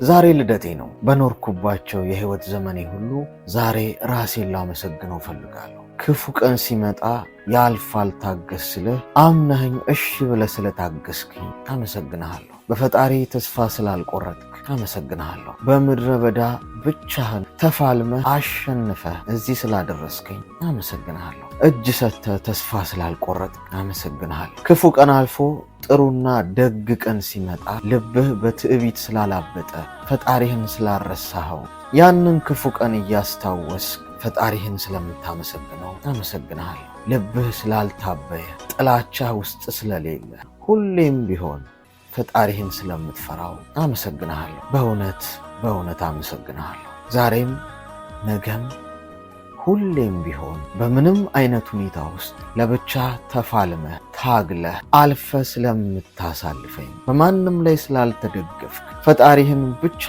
ዛሬ ልደቴ ነው። በኖርኩባቸው የህይወት ዘመኔ ሁሉ ዛሬ ራሴን ላመሰግነው ፈልጋለሁ። ክፉ ቀን ሲመጣ ያልፋል ታገስ ስልህ አምነኸኝ እሺ ብለህ ስለታገስክኝ አመሰግንሃለሁ። በፈጣሪ ተስፋ ስላልቆረጥክ አመሰግንሃለሁ። በምድረ በዳ ብቻህን ተፋልመህ አሸንፈህ እዚህ ስላደረስከኝ አመሰግንሃለሁ። እጅ ሰጥተህ ተስፋ ስላልቆረጥክ አመሰግንሃለሁ። ክፉ ቀን አልፎ ጥሩና ደግ ቀን ሲመጣ ልብህ በትዕቢት ስላላበጠ ፈጣሪህን ስላረሳኸው ያንን ክፉ ቀን እያስታወስክ ፈጣሪህን ስለምታመሰግነው አመሰግንሃለሁ። ልብህ ስላልታበየ ጥላቻ ውስጥ ስለሌለ ሁሌም ቢሆን ፈጣሪህን ስለምትፈራው አመሰግንሃለሁ። በእውነት አመሰግንሃለሁ። ዛሬም ነገም ሁሌም ቢሆን በምንም አይነት ሁኔታ ውስጥ ለብቻ ተፋልመህ ታግለህ አልፈ ስለምታሳልፈኝ በማንም ላይ ስላልተደገፍክ ፈጣሪህን ብቻ